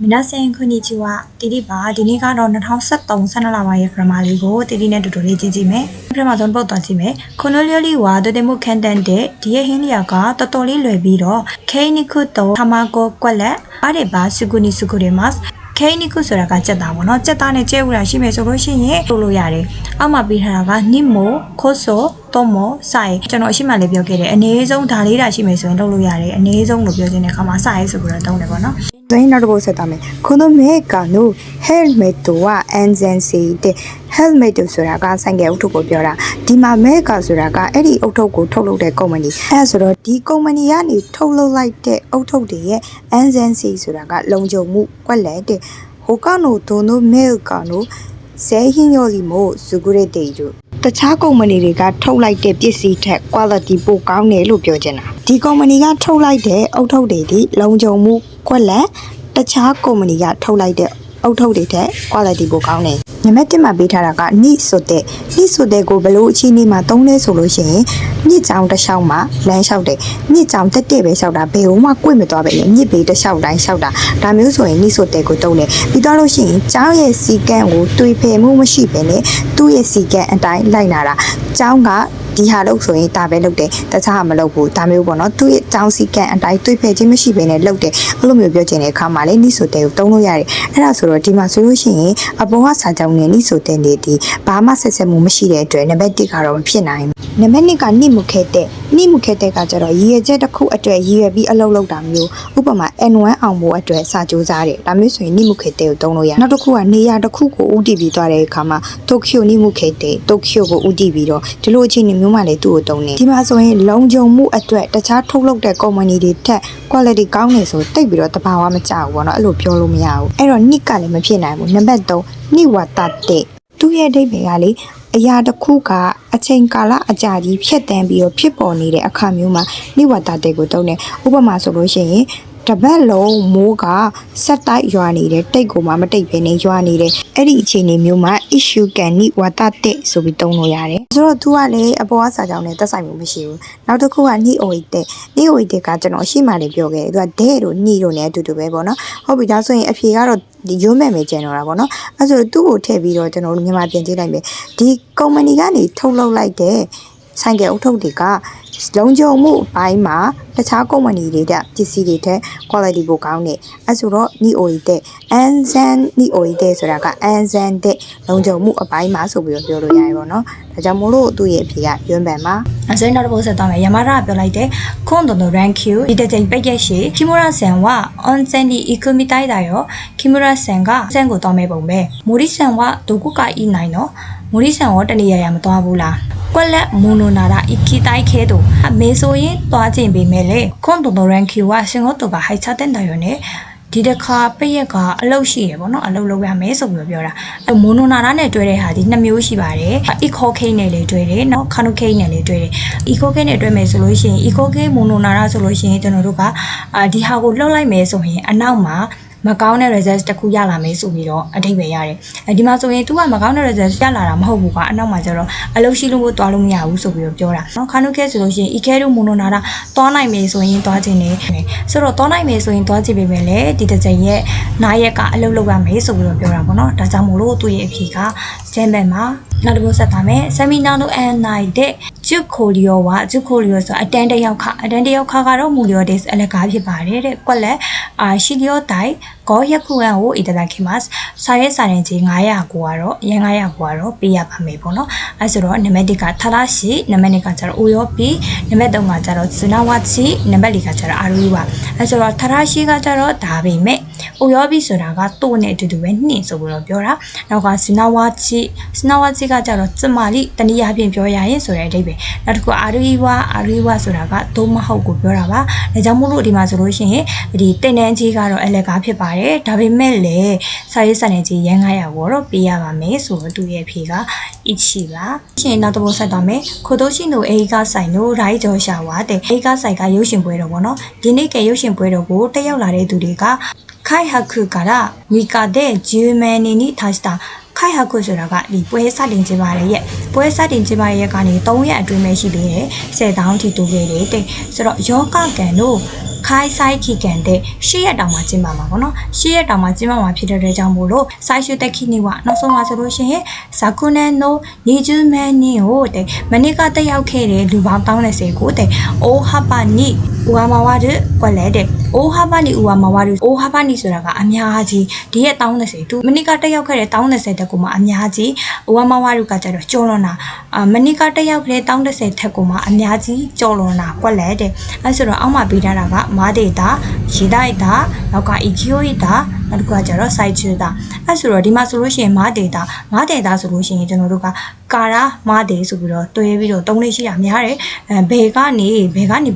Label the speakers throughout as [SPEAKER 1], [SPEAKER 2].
[SPEAKER 1] 皆さんこんにちは。ဒီနေ့ပါဒီနေ့ကတော့2013 12လပိုင်းရဲ့ပထမလေးကိုတီတီနဲ့တူတူလေးကြည့်ကြည့်မယ်။ပထမဆုံးပုတ်သွားကြည့်မယ်။この料理はとても簡単でဒီရဲ့ဟင်းလျာကတော်တော်လေးလွယ်ပြီးတော့ケイニクと卵ကွက်လက်あればすぐに作れます。ケイニクဆိုတာကကြက်သားပေါ့နော်။ကြက်သားနဲ့ကြဲဥတာရှိမယ်ဆိုလို့ရှိရင်လုပ်လို့ရတယ်။အောက်မှာပေးထားတာကနိမိုခိုဆိုတော့မဆိုင်ကျွန်တော်အရှိမလေးပြောခဲ့တယ်။အနည်းဆုံးဒါလေးတာရှိမယ်ဆိုရင်လုပ်လို့ရတယ်။အနည်းဆုံးလို့ပြောခြင်းတဲ့အခါမှာဆိုင်ဆိုပြီးတော့တုံးတယ်ပေါ့နော်။
[SPEAKER 2] 全員なるぼせためこのメーカーのヘルメットは安全性でヘルメットဆိုတာကဆိုင်ကယ်အုပ်ထုပ်ကိုပြောတာဒီမှာメーカーဆိုတာကအဲ့ဒီအုပ်ထုပ်ကိုထုတ်လုပ်တဲ့ကုမ္ပဏီအဲ့ဆိုတော့ဒီကုမ္ပဏီကနေထုတ်လုပ်လိုက်တဲ့အုပ်ထုပ်တွေရဲ့安全性ဆိုတာကလုံခြုံမှုကွက်လက်တဲ့他のどのメーカーの製品よりも優れているတခြားကုမ္ပဏီတွေကထုတ်လိုက်တဲ့ပစ္စည်းထက် quality ပိုကောင်းတယ်လို့ပြောချင်တာဒီကုမ္ပဏီကထုတ်လိုက်တဲ့အုပ်ထုပ်တွေဒီလုံခြုံမှုကွက်လက်တခြားကုမ္ပဏီကထုတ်လိုက်တဲ့အုပ်ထုပ်တွေထက် quality ပိုကောင်းတယ်နံပါတ်1မှာပေးထားတာကနိဆိုတဲ့ကိုဘယ်လိုအခြေအနေမှာသုံးလဲဆိုလို့ရှိရင်မြစ်ကြောင်တစ်လျှောက်မှာလမ်းလျှောက်တယ်မြစ်ကြောင်တက်ပဲလျှောက်တာဘယ်မှကွေ့မသွားပဲလေမြစ်ပေတစ်လျှောက်တိုင်းလျှောက်တာဒါမျိုးဆိုရင်နိဆိုတဲ့ကိုသုံးတယ်ပြီးတော့လို့ရှိရင်ကျောင်းရဲ့စီကံကိုတွေးဖယ်မှုမရှိပဲနဲ့သူ့ရဲ့စီကံအတိုင်းလိုက်လာတာကျောင်းကဒီဟာလို့ဆိုရင်ဒါပဲလုပ်တယ်တခြားမလုပ်ဘူးဒါမျိုးပေါ့နော်သူ့ရဲ့ကျောင်းစီကံအတိုင်းတွေးဖယ်ခြင်းမရှိဘဲနဲ့လုပ်တယ်အဲ့လိုမျိုးပြောချင်တဲ့အခါမှာလေနိဆိုတဲ့ကိုသုံးလို့ရတယ်အဲ့ဒါဆိုတော့ဒီမှာဆိုလို့ရှိရင်အပေါ်ကစာကြောင်းနဲ့နိဆိုတဲ့နေဒီဘာမှဆက်ဆက်မှုမရှိတဲ့အတွက်နံပါတ်1ကတော့မဖြစ်နိုင်ဘူးနံပါတ်2ကနိမှုခဲတဲ့ကကြတော့ရည်ရွယ်ချက်တစ်ခုအတွက်ရည်ရွယ်ပြီးအလုပ်လုပ်တာမျိုးဥပမာ N1 အောင်ဖို့အတွက်စာကြိုးစားတယ်ဒါမျိုးဆိုရင်နိမှုခဲတဲ့ကိုသုံးလို့ရနောက်တစ်ခုကနေရာတစ်ခုကိုဥတည်ပြီးသွားတဲ့အခါမှာတိုကျိုနိမှုခဲတဲ့တိုကျိုကိုဥတည်ပြီးတော့ဒီလိုအခြေအနေမျိုးမှလည်းသူ့ကိုသုံးတယ်ဒီမှာဆိုရင်လုံခြုံမှုအတွက်တခြားထုတ်လုပ်တဲ့ကုမ္ပဏီတွေထက် quality ကောင်းနေဆိုတိတ်ပြီးတော့တဘာဝမကျဘူးပေါ့နော်အဲ့လိုပြောလို့မရဘူးအဲ့တော့နိကလည်းမဖြစ်နိုင်ဘူးနံပါတ်3နိဝတ္တတဲ့သူ့ရဲ့အဓိပ္ပာယ်ကလေအရာတစ်ခုကအချိန်ကာလအကြာကြီးဖြတ်တန်းပြီးတော့ဖြစ်ပေါ်နေတဲ့အခါမျိုးမှာနိဝတ္တတဲ့ကိုသုံးတယ်ဥပမာဆိုလို့ရှိရင်တပတ်လုံးမိုးကဆက်တိုက်ရွာနေတဲ့တိတ်ကိုမှမတိတ်ပဲနဲ့ရွာနေတဲ့အဲ့ဒီအခြေအနေမျိုးမှာ issue can နိဝတ္တတဲ့ဆိုပြီးသုံးလို့ရတယ်ဆိုတော့ तू ကလည်းအပေါ်ကစာကြောင်းနဲ့သက်ဆိုင်မှုမရှိဘူးနောက်တစ်ခုကနိအိုအိတဲ့ကကျွန်တော်ရှေ့မှာလည်းပြောခဲ့တယ် तू ကဒဲတို့နိတို့နဲ့အတူတူပဲပေါ့နော်ဟုတ်ပြီဒါဆိုရင်အဖြေကတော့ဒီရုံးမဲ့မယ်ကျန်တော့တာပေါ့နော်အဲ့ဆိုသူ့ကိုထည့်ပြီးတော့ကျွန်တော်တို့မြန်မာပြန်ကြည့်လိုက်မယ်ဒီကုမ္ပဏီကနေထုတ်လုပ်လိုက်တဲ့ဆိုင်ကယ်အုပ်ထုပ်တွေကလုံခြုံမှုအပိုင်းမှာတခြားကုမ္ပဏီတွေကပစ္စည်းတွေထက် quality ပိုကောင်းတယ်အဲဆိုတော့နိအိုတဲ့အန်ဇန်နိအိုတဲ့ဆိုတာကအန်ဇန်တဲ့လုံခြုံမှုအပိုင်းမှာဆိုပြီးတော့ပြောလို့ရတယ်ပေါ့နော်ဒါကြောင့်မို့လို့သူ့ရဲ့အဖြေကရွံ့ပန်ပါ
[SPEAKER 1] အစင်းတော့ပို့ဆက်သွားမယ်ယမာရာပြောလိုက်တဲ့ခွန်တော် rank q ဒီတဲ့ချိန်ပိတ်ရက်ရှိခီမိုရာဆန်ဝအွန်စန်ဒီအီကိုမီတိုင်းတာရောခီမိုရာဆန်ကဆန်ကိုတော်မဲ့ပုံပဲမိုရီဆန်ဝဒုကုကဤနိုင်နော်မိုရီဆန်ဝတနေရမသွားဘူးလားကွက်လက်မိုနိုနာရာအီကီတိုင်းခဲတို့အမေဆိုရင်သွားခြင်းပေမဲ့လေခွန်တော် rank q ကစင်ကိုတော့ကဟိုက်ချတဲ့တယ်ရောနဲ့ဒီတစ်ခါပိတ်ရက်ကအလုပ်ရှိရပေါ့နော်အလုပ်လုပ်ရမယ်ဆိုပြီးပြောတာအဲမိုနိုနာရာနဲ့တွဲတဲ့ဟာဒီ2မျိုးရှိပါတယ်အီခိုခိနဲ့လည်းတွဲတယ်နော်ခါနိုခိနဲ့လည်းတွဲတယ်အီခိုခိနဲ့တွဲမယ်ဆိုလို့ရှိရင်အီခိုခိမိုနိုနာရာဆိုလို့ရှိရင်ကျွန်တော်တို့ကဒီဟာကိုလှုပ်လိုက်မယ်ဆိုရင်အနောက်မှာမကောင်းတဲ့ result တစ်ခုရလာမယ်ဆိုပြီးတော့အထိပ္ပယ်ရတယ်ဒီမှာဆိုရင် तू ကမကောင်းတဲ့ result ရလာတာမဟုတ်ဘူးကအနောက်မှာကျတော့အလုပ်ရှိလို့တွားလို့မရဘူးဆိုပြီးတော့ပြောတာเนาะခါနုခဲဆိုလို့ရှိရင် EK တို့မိုနိုနာတာတွားနိုင်မယ်ဆိုရင်တွားခြင်းနဲ့ဆိုတော့တွားနိုင်မယ်ဆိုရင်တွားကြည့်ပေးမယ်လေဒီတစ်ချိန်ရဲ့နားရက်ကအလုပ်လုပ်ရမယ်ဆိုပြီးတော့ပြောတာပေါ့เนาะဒါကြောင့်မို့လို့သူ့ရဲ့အဖြေကကျန်းပန်မှာနောက်တစ်ခုဆက်ပါမယ်ဆမီနာနိုအန်နိုင်တဲ့ဂျုခိုလီယိုဆိုအတန်းတယောက်ခကတော့မူလီယိုဒစ်အလကားဖြစ်ပါတယ်တဲ့ကွက်လက်ရှီလီယိုတိုင်goရက်ခုန်ကိုအတဒါခိမတ်စာရဲစာရင်ကြီး900ကိုကတော့ရန်900ကိုကတော့ပေးရပါမယ်ပေါ့နော်အဲဆိုတော့နံပါတ်1ကထလာရှိနံပါတ်2ကကျတော့အိုယောပီနံပါတ်3ကကျတော့ဇနာဝတ်စီနံပါတ်4ကကျတော့အာရီဝါအဲဆိုတော့ထလာရှိကကျတော့ဒါပေမဲ့အိုယောပီဆိုတာကတိုးနဲ့အတူတူပဲနှင်းဆိုပြီးတော့ပြောတာနောက်ကဇနာဝတ်စီကကျတော့ကျမလီတနည်းအားဖြင့်ပြောရရင်ဆိုတဲ့အဓိပ္ပာယ်နောက်တစ်ခုအာရီဝါဆိုတာကဒုမဟုတ်ကိုပြောတာပါဒါကြောင့်မို့လို့ဒီမှာဆိုလို့ရှိရင်ဒီတင်တန်းကြီးကတော့အလက်ကားဖြစ်ပါတယ်ဒါပေမဲ့လည်းစာရေးစာနယ်ကြီးရန်900ကိုတော့ပေးရပါမယ်ဆိုတော့သူရဲ့အဖြေကအချီပါရှင်နောက်တစ်ပုဒ်ဆက်သွားမယ်ခိုတိုရှိနိုအေကဆိုင်နိုရိုင်းဂျော်ရှာဝါတဲ့အေကဆိုင်ကရုပ်ရှင်ပွဲတော်ပေါ့နော်ဒီနေ့ကရုပ်ရှင်ပွဲတော်ကိုတက်ရောက်လာတဲ့သူတွေကခိုင်ဟခုကရာဝီကာတဲ့ဂျူမန်နီနီထားတာခိုင်ဟခုဆိုတာကဒီပွဲစတင်ကျင်းပတဲ့ရက်ပွဲစတင်ကျင်းပတဲ့ရက်ကနေ3ရက်အတွင်းပဲရှိသေးတယ်10တောင်းထိတိုးခဲ့တယ်တဲ့ဆိုတော့ယောဂကန်တို့ ခိုင်ဆိုင်ခိကန်တဲ့ရှေ့ရက်တောင်မှာကျင်းပါမှာပေါ့နော်ရှေ့ရက်တောင်မှာကျင်းပါမှာဖြစ်တဲ့အတွက်ကြောင့်မို့လို့ဆိုင်ရှုတက်ခိနေဝနောက်ဆုံးမှာဆိုလို့ရှိရင်ဇာကုနန်နိုနီဂျူမန်နီဟိုတဲ့မနေ့ကတက်ရောက်ခဲ့တဲ့လူပေါင်း130ကိုတဲ့အိုဟာပါနီဥဝါမဝါဒကွက်လဲတဲ့အိုဟာပါနီဥဝါမဝါဒအိုဟာပါနီဆိုတာကအများကြီးဒီရက်130သူမနေ့ကတက်ရောက်ခဲ့တဲ့130တက်ကိုမှအများကြီးဥဝါမဝါဒကကြတော့ကျော်လွန်တာမနေ့ကတက်ရောက်ခဲ့တဲ့130ထက်ကိုမှအများကြီးကျော်လွန်တာကွက်လဲတဲ့အဲဆိုတော့အောက်မှာပေးထားတာကမာဒေတာရေဒိုက်တာနောက်က EGO တာနောက်တစ်ခုကကျတော့ site ချတာအဲဆိုတော့ဒီမှာဆိုလို့ရှိရင်မာဒေတာဆိုလို့ရှိရင်ကျွန်တော်တို့ကကာရာမာဒေဆိုပြီးတော့တွဲပြီးတော့တုံးလေးရှိတာများတယ်ဘယ်ကန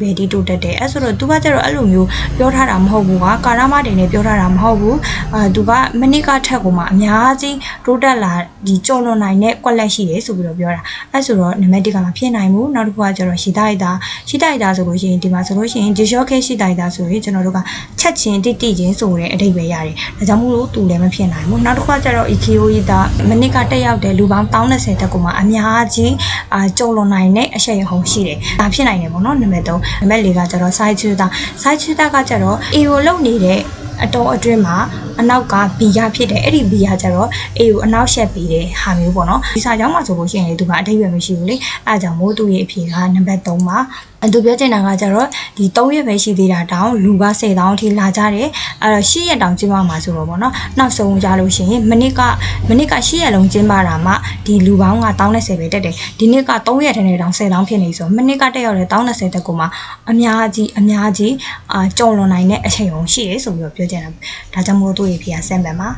[SPEAKER 1] ေဘယ်ဒီတိုးတက်တယ်အဲဆိုတော့သူကကျတော့အဲ့လိုမျိုးပြောထားတာမဟုတ်ဘူးကကာရာမာဒေနဲ့ပြောထားတာမဟုတ်ဘူးသူကမနစ်ကထက်ကိုမှအများကြီးတိုးတက်လာဒီကြော်လွန်နိုင်တဲ့ကွက်လက်ရှိတယ်ဆိုပြီးတော့ပြောတာအဲဆိုတော့နံပါတ်1ကမဖြစ်နိုင်ဘူးနောက်တစ်ခုကကျတော့ရှိတိုက်တာဆိုလို့ရှိရင်ဒီမှာဆိုလို့ရှိရင်ဒီ short case ရှိတိုက်တာဆိုရင်ကျွန်တော်တို့ကချက်ချင်းတိချင်းဆိုတဲ့အဓိပ္ပာယ်ရတယ်ဒါကြောင့်မို့လို့သူလည်းမဖြစ်နိုင်ဘူးနောက်တစ်ခါကျတော့ EKO တာမနစ်ကတက်ရောက်တဲ့လူပေါင်း130တက်ကိုမှအများကြီးကြုံလွန်နိုင်တဲ့အချက်ရဟုံရှိတယ်ဒါဖြစ်နိုင်တယ်ပေါ့နော်နံပါတ်3နံပါတ်4ကကျတော့ side shooter ကကျတော့ AO လုံနေတဲ့အတော်အတွင်းမှာအနောက်က B ရဖြစ်တယ်အဲ့ဒီ B ရကျတော့ A ကိုအနောက်ရှက်ပြီးတဲ့ဟာမျိုးပေါ့နော်ဒီစာကြောင်းမှာဆိုလို့ရှိရင်သူကအတိတ်ပဲမရှိဘူးလေအဲဒါကြောင့်မို့သူ့ရဲ့အဖြေကနံပါတ်3ပါသူပြောချင်တာကကျတော့ဒီ3ရက်ပဲရှိသေးတာတောင်လူက10တောင်အထိလာကြတယ်အဲ့တော့10ရက်တောင်ကျင်းပမှာဆိုတော့ပေါ့နော်နောက်ဆုံးကြလို့ရှိရင်မနစ်က10ရက်လုံးကျင်းပတာမှဒီလူပေါင်းက1030ပဲတက်တယ်ဒီနေ့က3ရက်ထဲနဲ့တောင်10တောင်ဖြစ်နေဆိုမနစ်ကတက်ရောက်တဲ့1030တက်ကိုမှအများကြီးကြော်လွန်နိုင်တဲ့အချိန်ုံရှိတယ်ဆိုပြီးတော့ပြောချင်တာဒါကြောင့်မို့သူ့ရဲ့ဖြေကစံပန်မှာ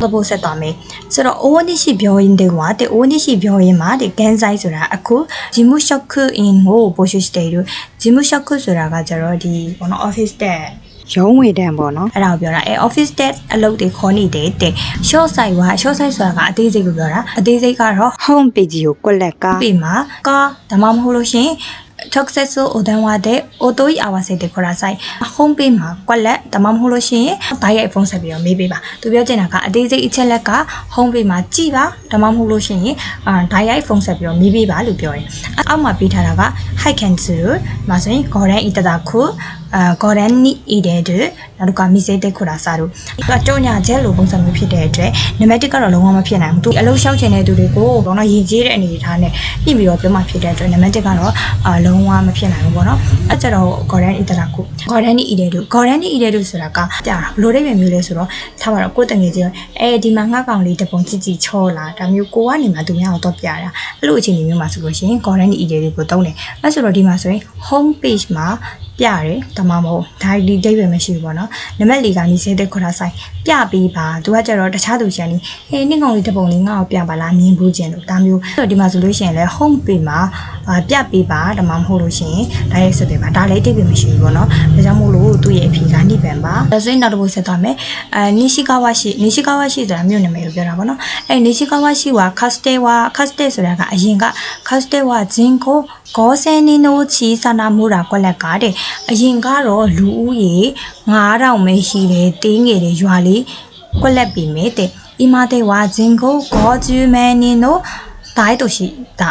[SPEAKER 1] သဘောဆက်သွားမယ်ဆိုတော့အိုဝနီရှိပြောရင်းတဲ့ကွာတဲ့အိုဝနီရှိပြောရင်းမှာတဲ့ကန်ဆိုင်ဆိုတာအခုဂျီမူရှော့ခ်အင်ဟိုပိုရှိတဲ့တို့ဂျီမူရှော့ခ်ဆိုတာကကျတော့ဒီဘောနော် office တက်ရ
[SPEAKER 2] ုံးဝေတန်းပေါ့နော်အ
[SPEAKER 1] ဲ့ဒါကိုပြောတာoffice desk အလုပ်တွေခေါ်နေတယ်တဲ့ short site ဆိုတာကအသေးစိတ်ကိုပြောတာအသေးစိတ်ကတော့
[SPEAKER 2] home page ကိုကွက်လက်ကပ
[SPEAKER 1] ြီမှာဒါမှမဟုတ်လို့ရှင်successful odanwade otoi awase de khora sai home page မှာကွက်လက်ဒါမှမဟုတ်လို့ရှိရင်ဒါရိုက်ဖုန်းဆက်ပြီးတော့မေးပေးပါသူပြောချင်တာကအသေးစိတ်အချက်လက်က home page မှာကြည့်ပါဒါမှမဟုတ်လို့ရှိရင်ဒါရိုက်ဖုန်းဆက်ပြီးတော့မေးပေးပါလို့ပြောတယ်အောက်မှာပေးထားတာက high cancel မှာဆိုရင် goran itada khu goran ni ide de နောက်တစ်ခါ message တက်ခေါ်တာစားလို့ကြောညာချက်လို့ပုံစံမျိုးဖြစ်တဲ့အတွက်နံပါတ်1ကတော့လုံးဝမဖြစ်နိုင်ဘူးသူအလုပ်ရှောက်ချင်တဲ့သူတွေကိုဘောနော်ရည်ကြီးတဲ့အနေအထားနဲ့ညှိပြီးတော့ပြောမှဖြစ်တဲ့အတွက်နံပါတ်1ကတော့လုံးဝမဖြစ်နိုင်ဘူးပေါ့နော်အဲ့ကျတော့ goran itada khu goran ni ide do ဆိုတာကကြာဘလို့တဲ့မျိုးလဲဆိုတော့ထားပါတော့ကိုယ်တငယ်ချင်းဒီမှာငှက်ကောင်လေးတပုံကြည့်ချောလာဒါမျိုးကိုကနေမှသူများအောင်တော့ပြတာအဲ့လိုအခြေအနေမျိုးမှာဆိုလို့ရှိရင် goran ni ide ကိုတုံးတယ်အဲ့ဆိုတော့ဒီမှာဆိုရင် home page မှာပြတယ်ဒါမှမဟုတ်ဒါဒီဒိတ်ပဲမရှိဘူးပေါ့နော်နံပါတ်4ကနေစေတဲ့ခေါ်တာဆိုင်ပြပေးပါသူကကျတော့တခြားသူရှန်နေနှင်းကောင်လေးတပုံလေးငါ့ကိုပြပါလားမြင်ဘူးခြင်းလို့ဒါမျိုးဆိုတော့ဒီမှာဆိုလို့ရှိရင်လည်း home page မှာပြပေးပါဒါမှမဟုတ်လို့ရှိရင်ဒါရိုက်ဆက်ပေးပါဒါလည်းဒိတ်ပဲမရှိဘူးပေါ့နော်ဒါကြောင့်မို့လို့သူ့ရဲ့အဖြေကနိဗ္ဗာန်ပါဒါဆိုရင်နောက်တစ်ပုဒ်ဆက်သွားမယ်နီရှိကာဝါရှိဆိုတာမြို့နာမည်ကိုပြောတာပေါ့နော်နီရှိကာဝါရှိကခတ်စတေဆိုတာကအရင်ကခတ်စတေဝါဂျင်ကိုဂေါ်ဆယ်နီနိုချီဆာနာမူရာကွက်လက်ကားတဲ့အရင်ကတော့လူဦးရေ9000ပဲရှိတယ်တင်းငယ်တဲ့ရွာလေးကွက်လက်ပြီမဲ့တဲ့အီမာတေဝါဂျင်ကိုဂေါ်ဂျူမန်နီနိုဒိုင်တိုရှိတ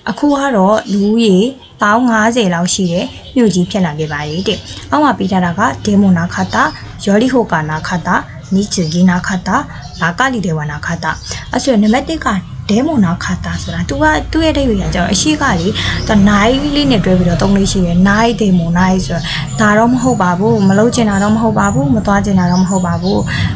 [SPEAKER 1] ာအခုကတော့လူဦးရေ1050လောက်ရှိတဲ့မြို့ကြီးဖြစ်လာခဲ့ပါရဲ့တဲ့အောက်မှာပေးထားတာကဒေမိုနာခတာယော်လီဟိုကာနာခတာနီချီဂီနာခတာလာကလီဒေဝနာခတာအဲ့ဆိုနံပါတ်1ကဒဲမွန်နာခတာဆိုတာသူကသူ့ရဲ့ဒိတ်တွေကကျတော့အရှိကလေသူနိုင်လေးနဲ့တွဲပြီးတော့သုံးလေးရှိတယ်နိုင်ဒေမွန်နိုင်ဆိုတော့ဒါတော့မဟုတ်ပါဘူးမလုပ်ချင်တာတော့မဟုတ်ပါဘူးမသွားချင်တာတော့မဟုတ်ပါဘူ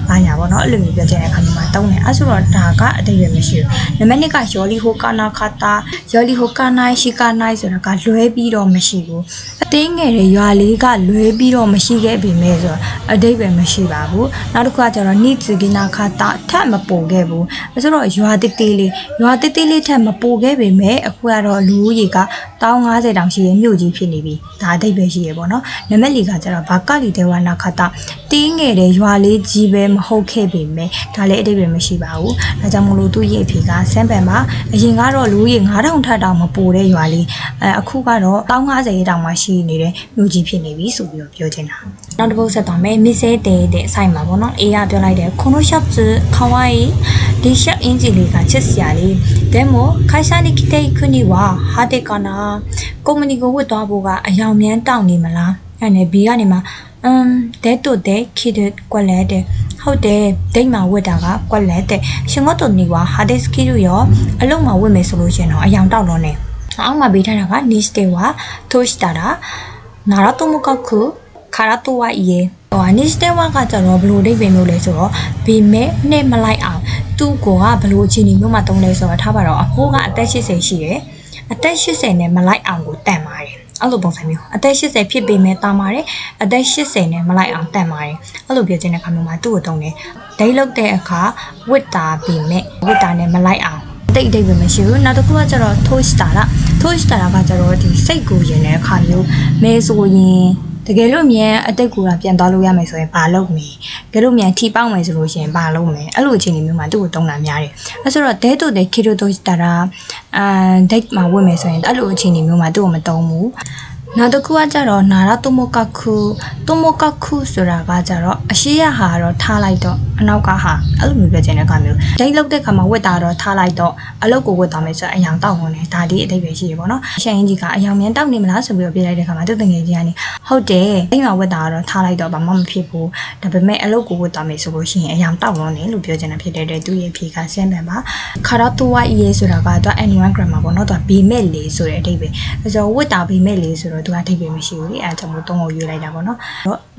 [SPEAKER 1] းဘာညာပေါ့နော်အဲ့လိုမျိုးပြောချင်တဲ့အခါမှာတုံးတယ်အဲ့ဆိုတော့ဒါကအတိတ်ရမရှိဘူးနံပါတ်2ကယော်လီဟိုကာနာခတာယော်လီဟိုကာနိုင်ရှိကာနိုင်ဆိုတာကလွဲပြီးတော့မရှိဘူးအသေးငယ်တဲ့ရွာလေးကလွဲပြီးတော့မရှိခဲ့ပြီမဲ့ဆိုတော့အတိတ်ပဲမရှိပါဘူးနောက်တစ်ခုကကျတော့နိツဂီနာခတာထပ်မပို့ခဲ့ဘူးအဲ့ဆိုတော့ရွာတိတိလေးထက်မပိုခဲ့ပေမဲ့အခုကတော့လူဦးရေက1050တောင်ရှိရဲ့မြို့ကြီးဖြစ်နေပြီဒါအဓိပ္ပာယ်ရှိရပေါ့နော်နံပါတ်4ကကျတော့ဘာကလီဒေဝနာခတာတင်းငယ်တဲ့ရွာလေးကြီးပဲမဟုတ်ခဲ့ပေမဲ့ဒါလည်းအဓိပ္ပာယ်မရှိပါဘူးဒါကြောင့်မလို့သူ့ရဲ့အဖြေကစမ်းပန်မှာအရင်ကတော့လူဦးရေ9000ထက်တောင်မပိုတဲ့ရွာလေးအခုကတော့1050တောင်မှရှိနေတဲ့မြို့ကြီးဖြစ်နေပြီဆိုပြီးတော့ပြောချင်တာနောက်တစ်ပုဒ်ဆက်သွားမယ်မစ်ဆဲတဲ့ဆိုင်မှာပေါ့နော်အေးကပြောလိုက်တယ်ခွန်နိုရှပ်စ်ခဝိုင်းဒီရှက်အင်ဂျီလေးကချစ်စရာလေးでも会社に来ていくにははてかなကုမ္ပဏီကိုဝတ်သွားဖို့ကအယောင်မြန်းတောင်းနေမလားအဲ့နဲ့ B ကနေမှ တဲ့တို့တဲ့ခိတဲ့ကွက်လက်တဲ့ဟုတ်တယ်ဒိတ်မှာဝတ်တာကကွက်လက်တဲ့ရှင်ငတ်တို့နေဝါဟာဒစ်ခီတို့ရောအလုံးမှာဝတ်မယ်ဆိုလို့ရှင်တော့အယောင်တောက်တော့နေအောက်မှာပေးထားတာကနီစတေဝါထိုးစတာနာရတုမကခုခါရတိုဝါအေးနီစတေဝါကကျတော့ဘလို့ဒိတ်ပင်မျိုးလဲဆိုတော့ဘေမဲ့နဲ့မလိုက်အောင်သူ့ကိုကဘလို့အချင်းကြီးမျိုးမှတုံးလဲဆိုတော့ထားပါတော့အဖိုးကအသက်80ရှိတယ်အသက်80နဲ့မလိုက်အောင်ကိုတန်ပါတယ်အဲ့လိုပုံစံမျိုးအသက်80ဖြစ်ပေမဲ့တာပါတယ်အသက်80နဲ့မလိုက်အောင်တန်ပါတယ်အဲ့လိုပြောချင်တဲ့ခါမျိုးမှာသူ့ကိုတုံးတယ်ဒိတ်လုတ်တဲ့အခါဝစ်တာပေမဲ့ဝစ်တာနဲ့မလိုက်အောင်တိတ်ပဲမရှိဘူးနောက်တစ်ခုကကျတော့ toast တာကကျတော့ဒီစိတ်ကိုရင်တဲ့အခါမျိုးမဲဆိုရင်တကယ်လို့မြန်အတိတ်ကိုပြန်သွားလို့ရမယ်ဆိုရင်ဘာလုပ်မလဲတကယ်လို့မြန်ထီပေါက်မယ်ဆိုလို့ရှိရင်ဘာလုပ်မလဲအဲ့လိုအခြေအနေမျိုးမှာသူ့ကိုတုံးတာများတယ်အဲ့ဆိုတော့ဒဲတို့တဲ့ kilo toast တာဒိတ်မှာဝင်မယ်ဆိုရင်အဲ့လိုအခြေအနေမျိုးမှာသူ့ကိုမတုံးဘူးနောက်တစ်ခုကကျတော့နာရတိုမိုကခုဆိုတာကကျတော့အရှိရဟာတော့ထားလိုက်တော့အနောက်ကဟာအဲ့လိုမျိုးပြောချင်တဲ့ခါမျိုးဒိတ်လောက်တဲ့ခါမှာဝတ်တာတော့ထားလိုက်တော့အလုတ်ကိုဝတ်သွားမယ်ဆိုတော့အယောင်တောက်ဝင်တယ်ဒါဒီအတိတ်ပဲရှိရပေါ့နော်ရှန်ရင်ကြီးကအယောင်မြန်တောက်နေမလားဆိုပြီးတော့ပြလိုက်တဲ့ခါမှာသူ့တငယ်ကြီးကနေဟုတ်တယ်ဒိတ်မှာဝတ်တာတော့ထားလိုက်တော့ဘာမှမဖြစ်ဘူးဒါပေမဲ့အလုတ်ကိုဝတ်သွားမယ်ဆိုလို့ရှိရင်အယောင်တောက်ဝင်တယ်လို့ပြောချင်တာဖြစ်တဲ့အတွက်သူ့ရဲ့ဖြေကဆင်းတယ်မှာခါရတိုဝါအေးဆိုတာကတော့ anyone grammar ပေါ့နော်သူကဘေမဲ့လေဆိုတဲ့အတိတ်ပဲအဲဆိုဝတ်တာဘေမဲ့လေဆိုတော့သူကအတိတ်ပဲမရှိဘူးလေအဲကြောင့်မို့တုံးကိုရွေးလိုက်တာပေါ့နော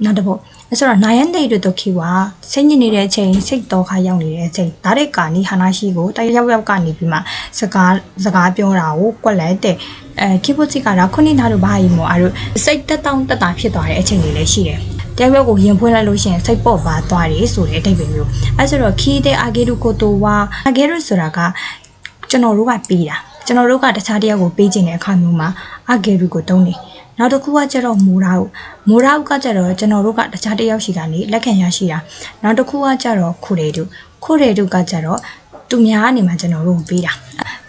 [SPEAKER 1] ်နောက်တစ်ပုတ်အဲဆိုတော့နိုင်ရန်ဒေတို့ခိဝါစိတ်ညစ်နေတဲ့အချိန်စိတ်တော်ခါရောက်နေတဲ့အချိန်ဒါတဲ့ကာနီဟာနာရှိကိုတယောက်ကနေပြီးမှစကားပြောတာကိုကွက်လက်တဲ့ခိဖို့စီကတော့ခုနှစ်သားတို့ဘာကြီးမို့အဲ့လိုစိတ်တက်တောင့်တက်တာဖြစ်သွားတဲ့အချိန်တွေလည်းရှိတယ်တယောက်ကိုရင်ဖွင့်လိုက်လို့ရှိရင်စိတ်ပေါ့ပါသွားတယ်ဆိုတဲ့အတိတ်ပဲမျိုးအဲဆိုတော့ခီးတဲ့အာဂေရုကိုတိုဝါအာဂေရုဆိုတာကကျွန်တော်တို့ကပေးတာကျွန်တော်တို့ကတခြားတယောက်ကိုပေးခြင်းတဲ့အခါမျိုးမှာအာဂေရုကိုတုံးတယ်နောက်တစ်ခုကကျတော့မိုးရာကကျတော့ကျွန်တော်တို့ကတခြားတယောက်ရှိကနေလက်ခံရရှိတာနောက်တစ်ခုကကျတော့ခိုရေတုကကျတော့သူများအနေမှာကျွန်တော်တို့ပေးတ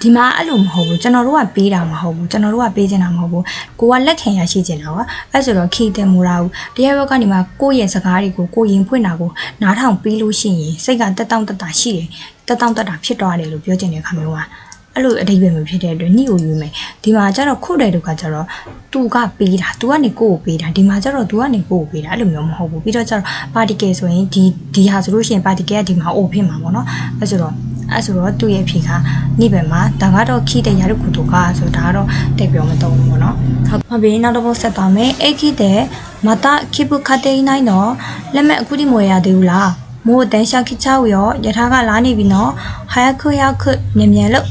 [SPEAKER 1] ာဒီမှာအဲ့လိုမဟုတ်ဘူးကျွန်တော်တို့ကပေးတာမဟုတ်ဘူးကျွန်တော်တို့ကပေးချင်တာမဟုတ်ဘူးကိုကလက်ခံရရှိချင်တာပါအဲ့ဆိုတော့ခီးတဲ့မိုးရာတရားရောက်ကနေမှာကိုယ့်ရဲ့စကားတွေကိုကိုရင်ဖွင့်တာကိုနားထောင်ပြီးလို့ရှိရင်စိတ်ကတက်တောင့်တက်တာရှိတယ်တက်တောင့်တက်တာဖြစ်သွားတယ်လို့ပြောချင်တဲ့ခါမျိုးပါအဲ့လိုအတိတ်ပဲမျိုးဖြစ်တဲ့အတွက်ညှိကိုယူမယ်ဒီမှာကျတော့ခုတဲ့တို့ကကျတော့သူကပေးတာသူကနေကိုယ့်ကိုပေးတာဒီမှာကျတော့သူကနေကိုယ့်ကိုပေးတာအဲ့လိုမျိုးမဟုတ်ဘူးပြီးတော့ကျတော့ particle ဆိုရင်ဒီဟာဆိုလို့ရှိရင် particle ကဒီမှာ O ဖြစ်မှာပေါ့နော်အဲ့ဆိုတော့သူ့ရဲ့ဖြေကနိဗ္ဗာန်မှာဒါကတော့ခိတဲ့ရာရုကုတုကဆိုဒါကတော့တိတ်ပြောမတော့ဘူးပေါ့နော်ဟုတ်ပြီနောက်တစ်ပုဒ်ဆက်ပါမယ်အဲ့ခိတဲ့မတာခိပုခတေးနိုင်တော့လက်မဲ့အခုဒီမွေရသေးဘူးလားမို့တန်ရှာခိချောက်ရောယထာကလာနေပြီနော်ဟာယခုမြန်မြန်လို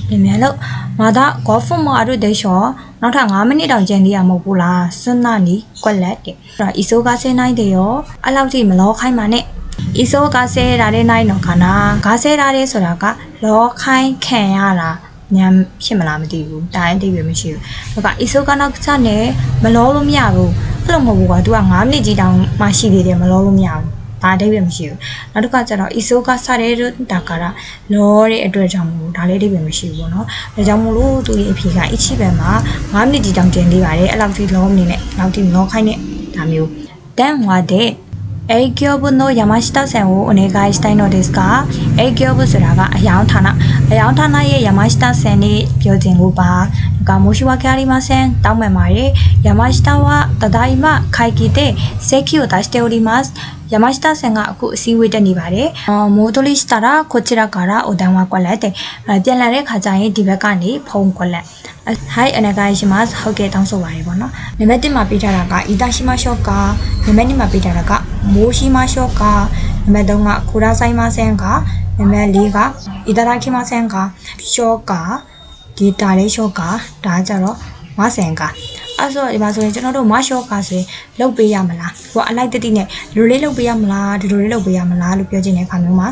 [SPEAKER 1] ့မာတာဂေါ်ဖုမအရုဒေရှောနောက်ထပ်9မိနစ်တောင်ကျန်သေးရမဟုတ်ဘူးလားစွန်းနာနီကွက်လက်တဲ့အဲ့ဒါအီဆိုကဆဲနိုင်တယ်ရောအဲ့လောက်ထိမလောခိုင်းပါနဲ့အီဆိုကဆဲတာတဲ့နိုင်တော့ခနာဂါဆဲတာတဲ့ဆိုတာကလောခိုင်းခံရတာညံဖြစ်မလားမသိဘူးဒါရင်တိတ်ပဲမရှိဘူးဒါကအီဆိုကနောက်ချက်နဲ့မလောလို့မရဘူးအဲ့လိုမဟုတ်ဘူးကွာသူက9မိနစ်ကြီးတောင်မှရှိသေးတယ်မလောလို့မရဘူးဒါအတိတ်ပဲမရှိဘူးနောက်တစ်ခါကျတော့အီဆိုကစတဲ့ဒါကလောတဲ့အတွက်ကြောင့်မို့ဒါလေးအတိတ်ပဲမရှိဘူးပေါ့နော်ဒါကြောင့်မို့လို့သူရဲ့အဖြေကအချိပဲမှာ9မိနစ်ကြီးတောင်ကျန်သေးပါတယ်အဲ့လောက်ထိလောမနေနဲ့လောက်ထိမလောခိုင်းနဲ့ဒါမျိုးတန်ဝါတဲ့အေဂျိုဘုနိုယာမရှိတာဆန်ကိုအနေဂိုင်းစတိုင်းနိုဒစ်ကအေဂျိုဘဆိုတာကအယောင်ဌာနရဲ့ယာမရှိတာဆန်နေပြောခြင်းကိုပါကမိုရှိဝါခရီမဆန်တောင်းပန်ပါတယ်ယာမရှိတာဝတဒိုင်မခိုင်ကီတဲ့ဆက်ကီယိုဒါစတေအိုဒီမတ်ယာမရှိတာဆန်ကအခုအစည်းအဝေးတက်နေပါတယ်မိုတိုလီစတာရာခိုချီရာကာရာအိုဒန်ဝါကွက်လက်တဲ့ပြန်လာတဲ့ခါကျရင်ဒီဘက်ကနေဖုံးကွက်လက်ဟိုင်အနေဂိုင်းရှိမတ်ဟုတ်ကဲ့တောင်းဆိုပါတယ်ပေါ့နော်နံပါတ်1မှာပေးထားတာကအီတာရှိမရှိုကာနံပါတ်2မှာပေးထားတာကမိုးရှိမရှိုကာနံပါတ်3ကခူရာဆိုင်မဆန်ကနံပါတ်4ကအီတာရာခိမဆန်ကရှောကာဂီတာလေးရှောကာဒါကြတော့မဆန်ကအဲ့ဆိုဒီမှာဆိုရင်ကျွန်တော်တို့မရှော့ကာဆိုရင်လုတ်ပေးရမလားဟိုအလိုက်တတိနဲ့လူလေးလုတ်ပေးရမလားဒီလိုလေးလုတ်ပေးရမလားလို့ပြောချင်တဲ့အခါမျိုးမှာ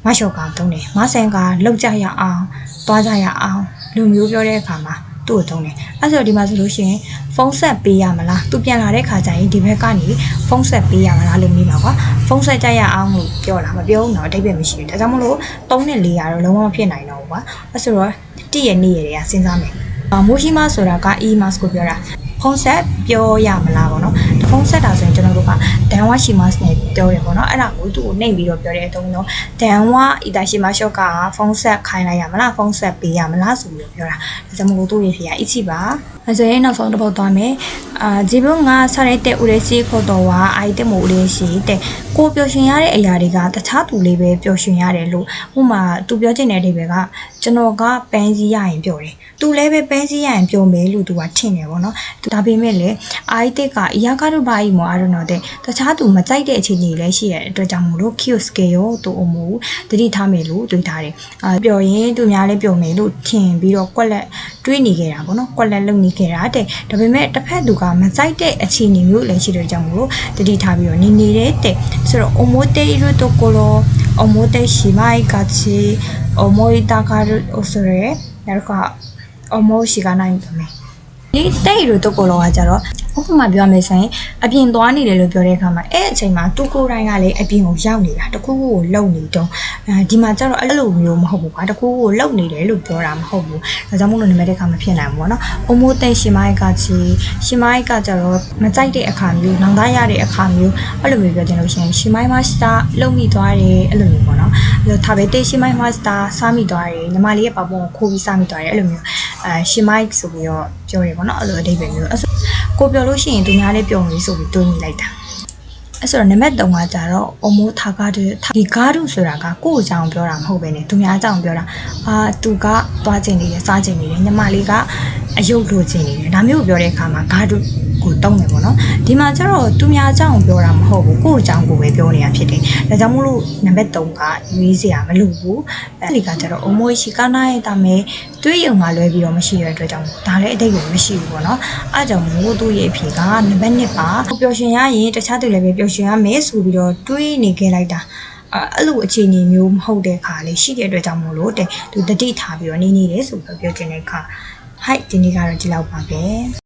[SPEAKER 1] မရှော့ကာတုံးတယ်မဆန်ကလုတ်ကြရအောင်သွားကြရအောင်လူမျိုးပြောတဲ့အခါမှာသူ့ကိုတုံးတယ်အဲ့ဆိုဒီမှာဆိုလို့ရှိရင်ဖုန်းဆက်ပေးရမလားသူပြန်လာတဲ့ခါကျရင်ဒီဘက်ကနေဖုန်းဆက်ပေးရမလားလို့မေးပါကွာဖုန်းဆက်ကြရအောင်လို့ပြောတာမပြောဘူးတော့အတိတ်ပဲမရှိဘူးဒါကြောင့်မလို့3နဲ့4ကတော့လုံးဝမဖြစ်နိုင်တော့ဘူးကွာအဲ့ဆိုတော့1ရဲ့2ရဲ့တွေကစဉ်းစားမယ်မိုးရှိမဆိုတာက e mask ကိုပြောတာဖ ဖုန်းဆက်ပြောရမလားပေါ့နော်ဖုန်းဆက်တာဆိုရင်ကျွန်တော်တို့ကဒန်ဝါရှိမတ်နဲ့ပြောတယ်ပေါ့နော်အဲ့ဒါကိုသူ့ကိုနှိပ်ပြီးတော့ပြောတဲ့အတုံးတော့ဒန်ဝါအီတာရှိမရှော့ကဖုန်းဆက်ခိုင်းလိုက်ရမလားဖုန်းဆက်ပေးရမလားဆိုပြီးပြောတာဒါကြောင့်မို့သူ့ရဲ့ဖေကအစ်ချပါအဲဆိုရင်နောက်ဆုံးတစ်ပုတ်သွားမယ်自分がされて嬉しいことは相手も嬉しいတဲ့ကိုပျော်ရွှင်ရတဲ့အရာတွေကတခြားသူလေးပဲပျော်ရွှင်ရတယ်လို့ဥမာသူပြောချင်တဲ့အဓိပ္ပာယ်ကကျွန်တော်ကပန်းစည်းရရင်ပြောတယ်သူလည်းပဲပန်းစည်းရရင်ပြောမယ်လို့သူကထင်တယ်ပေါ့နော်ဒါပေမဲ့လေအိုက်တက်ကအရာကတော့ဘာကြီးမအားတော့တဲ့တခြားသူမကြိုက်တဲ့အခြေအနေလည်းရှိရတဲ့အတွက်ကြောင့်မို့လို့ kiosk ရောသူအမှုတတိထားမယ်လို့တွေးထားတယ်ပြောရင်သူများလည်းပြောမယ်လို့ထင်ပြီးတော့ကွက်လက်တွေးနေခဲ့တာပေါ့နော်ကွက်လက်လုံနေခဲ့တာတဲ့ဒါပေမဲ့တစ်ဖက်သူကမကြိုက်တဲ့အခြေအနေမျိုးလည်းရှိတဲ့ကြောင့်မို့လို့တတိထားပြီးတော့နေနေတဲ့ဆိုတော့表いるところ表しまいがち思いたがる恐れなんか思うしがないんだねဒီတဲ့ရတော့ကိုလောကကြတော့ဥပမာပြောမယ်ဆိုရင်အပြင်သွားနေတယ်လို့ပြောတဲ့အခါမှာအဲ့အချိန်မှာသူကိုယ်တိုင်ကလည်းအပြင်ကိုရောက်နေတာတခုခုကိုလုံနေတော့ဒီမှာကျတော့အဲ့လိုမျိုးမဟုတ်ဘူးကွာတခုခုကိုလုံနေတယ်လို့ပြောတာမဟုတ်ဘူးဒါကြောင့်မို့လို့နမတဲ့အခါမဖြစ်နိုင်ဘူးပေါ့နော်အမိုးတဲ့ရှင်မိုက်ကရှင်မိုက်ကကြတော့မကြိုက်တဲ့အခါမျိုးနောင်တရတဲ့အခါမျိုးအဲ့လိုမျိုးပြောချင်လို့ရှိရင်ရှင်မိုက်မစတာလုံမိသွားတယ်အဲ့လိုမျိုးပေါ့နော်အဲ့တော့ဒါပဲတဲ့ရှင်မိုက်မစတာစားမိသွားတယ်ညီမလေးရဲ့ပပုံကိုခိုးပြီးစားမိသွားတယ်အဲ့လိုမျိုးရှင်မိုက်ဆိုပြီးတော့ပြောတယ်ပေါ့နော်အဲ့လိုအဓိပ္ပာယ်မျိုးကိုပြောလို့ရှိရင်သူများလည်းပြောနေဆိုပြီးတွေးမိလိုက်တာအဲ့ဆိုတော့နံပါတ်3ကကြတော့အမိုးထားကားဒီကားတို့ဆိုတာကကိုယ့်အကြောင်းပြောတာမဟုတ်ပဲねသူများအကြောင်းပြောတာသူကသွားချင်နေတယ်စားချင်နေတယ်ညီမလေးကအယုတ်လိုချင်နေတယ်ဒါမျိုးပြောတဲ့အခါမှာကားတို့ကိုတုံးတယ်ပေါ့နော်ဒီမှာကျတော့သူများအကြောင်းပြောတာမဟုတ်ဘူးကိုယ့်အကြောင်းကိုပဲပြောနေတာဖြစ်တယ်ဒါကြောင့်မို့လို့နံပါတ်3ကရွေးစရာမလိုဘူးအဲ့ဒီကကျတော့အမိုးရှိကနားရဲ့တာမဲတွေးရုံမှလွဲပြီးတော့မရှိတဲ့အတွက်ကြောင့်ဒါလည်းအတိတ်ကိုမရှိဘူးပေါ့နော်အားကြောင့်မို့သူ့ရဲ့အဖြေကနံပါတ်2ပါပျော်ရွှင်ရရင်တခြားသူလည်းပဲပျော်ရွှင်ရမယ်ဆိုပြီးတော့တွေးနေခဲ့လိုက်တာအဲ့လိုအခြေအနေမျိုးမဟုတ်တဲ့ခါလေးရှိတဲ့အတွက်ကြောင့်မို့လို့တဲ့သူတတိထားပြီးတော့နေနေတယ်ဆိုပြီးပြောချင်တဲ့ခါဟိုက်ဒီနေ့ကတော့ဒီလောက်ပါပဲ